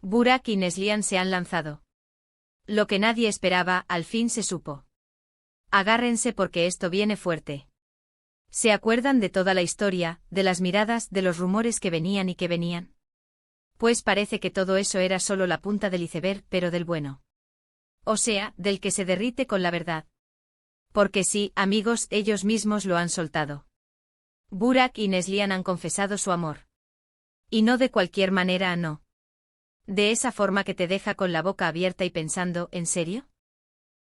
Burak y Neslihan se han lanzado. Lo que nadie esperaba, al fin se supo. Agárrense porque esto viene fuerte. ¿Se acuerdan de toda la historia, de las miradas, de los rumores que venían y que venían? Pues parece que todo eso era solo la punta del iceberg, pero del bueno. O sea, del que se derrite con la verdad. Porque sí, amigos, ellos mismos lo han soltado. Burak y Neslihan han confesado su amor. Y no de cualquier manera, no. De esa forma que te deja con la boca abierta y pensando, ¿en serio?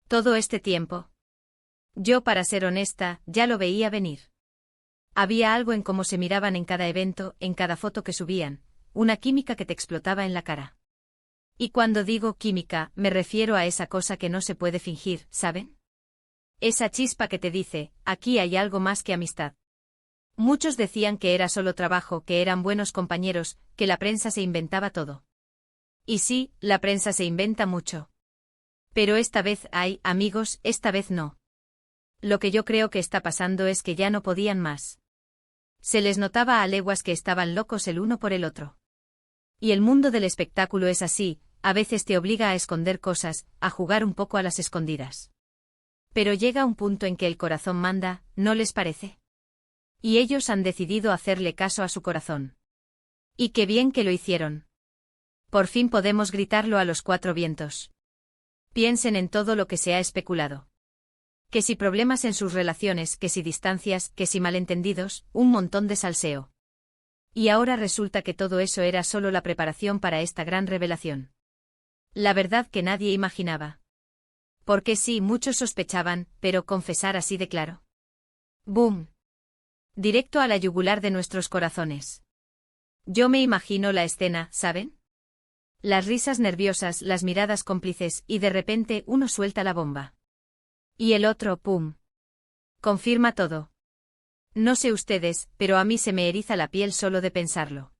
Todo este tiempo. Yo, para ser honesta, ya lo veía venir. Había algo en cómo se miraban en cada evento, en cada foto que subían, una química que te explotaba en la cara. Y cuando digo química, me refiero a esa cosa que no se puede fingir, ¿saben? Esa chispa que te dice, aquí hay algo más que amistad. Muchos decían que era solo trabajo, que eran buenos compañeros, que la prensa se inventaba todo. Y sí, la prensa se inventa mucho. Pero esta vez amigos, esta vez no. Lo que yo creo que está pasando es que ya no podían más. Se les notaba a leguas que estaban locos el uno por el otro. Y el mundo del espectáculo es así, a veces te obliga a esconder cosas, a jugar un poco a las escondidas. Pero llega un punto en que el corazón manda, ¿no les parece? Y ellos han decidido hacerle caso a su corazón. Y qué bien que lo hicieron. Por fin podemos gritarlo a los cuatro vientos. Piensen en todo lo que se ha especulado. Que si problemas en sus relaciones, que si distancias, que si malentendidos, un montón de salseo. Y ahora resulta que todo eso era solo la preparación para esta gran revelación. La verdad que nadie imaginaba. Porque sí, muchos sospechaban, pero confesar así de claro. ¡Boom! Directo a la yugular de nuestros corazones. Yo me imagino la escena, ¿saben? Las risas nerviosas, las miradas cómplices, y de repente uno suelta la bomba. Y el otro, ¡pum! Confirma todo. No sé ustedes, pero a mí se me eriza la piel solo de pensarlo.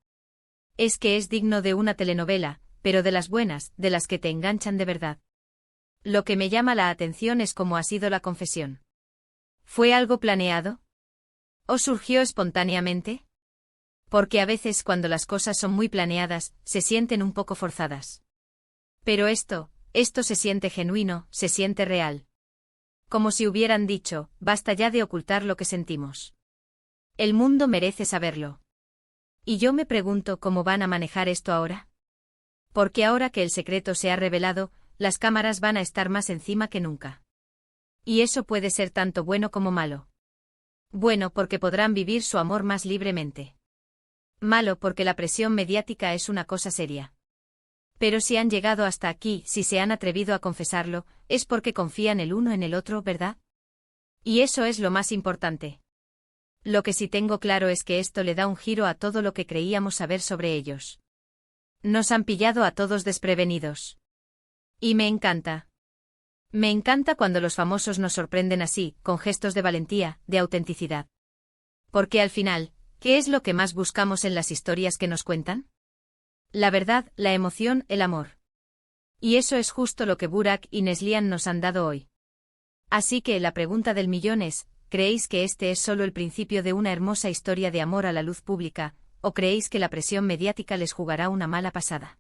Es que es digno de una telenovela, pero de las buenas, de las que te enganchan de verdad. Lo que me llama la atención es cómo ha sido la confesión. ¿Fue algo planeado? ¿O surgió espontáneamente? Porque a veces cuando las cosas son muy planeadas, se sienten un poco forzadas. Pero esto se siente genuino, se siente real. Como si hubieran dicho, basta ya de ocultar lo que sentimos. El mundo merece saberlo. Y yo me pregunto cómo van a manejar esto ahora. Porque ahora que el secreto se ha revelado, las cámaras van a estar más encima que nunca. Y eso puede ser tanto bueno como malo. Bueno porque podrán vivir su amor más libremente. Malo porque la presión mediática es una cosa seria. Pero si han llegado hasta aquí, si se han atrevido a confesarlo, es porque confían el uno en el otro, ¿verdad? Y eso es lo más importante. Lo que sí tengo claro es que esto le da un giro a todo lo que creíamos saber sobre ellos. Nos han pillado a todos desprevenidos. Y me encanta. Me encanta cuando los famosos nos sorprenden así, con gestos de valentía, de autenticidad. Porque al final, ¿qué es lo que más buscamos en las historias que nos cuentan? La verdad, la emoción, el amor. Y eso es justo lo que Burak y Neslihan nos han dado hoy. Así que la pregunta del millón es, ¿creéis que este es solo el principio de una hermosa historia de amor a la luz pública, o creéis que la presión mediática les jugará una mala pasada?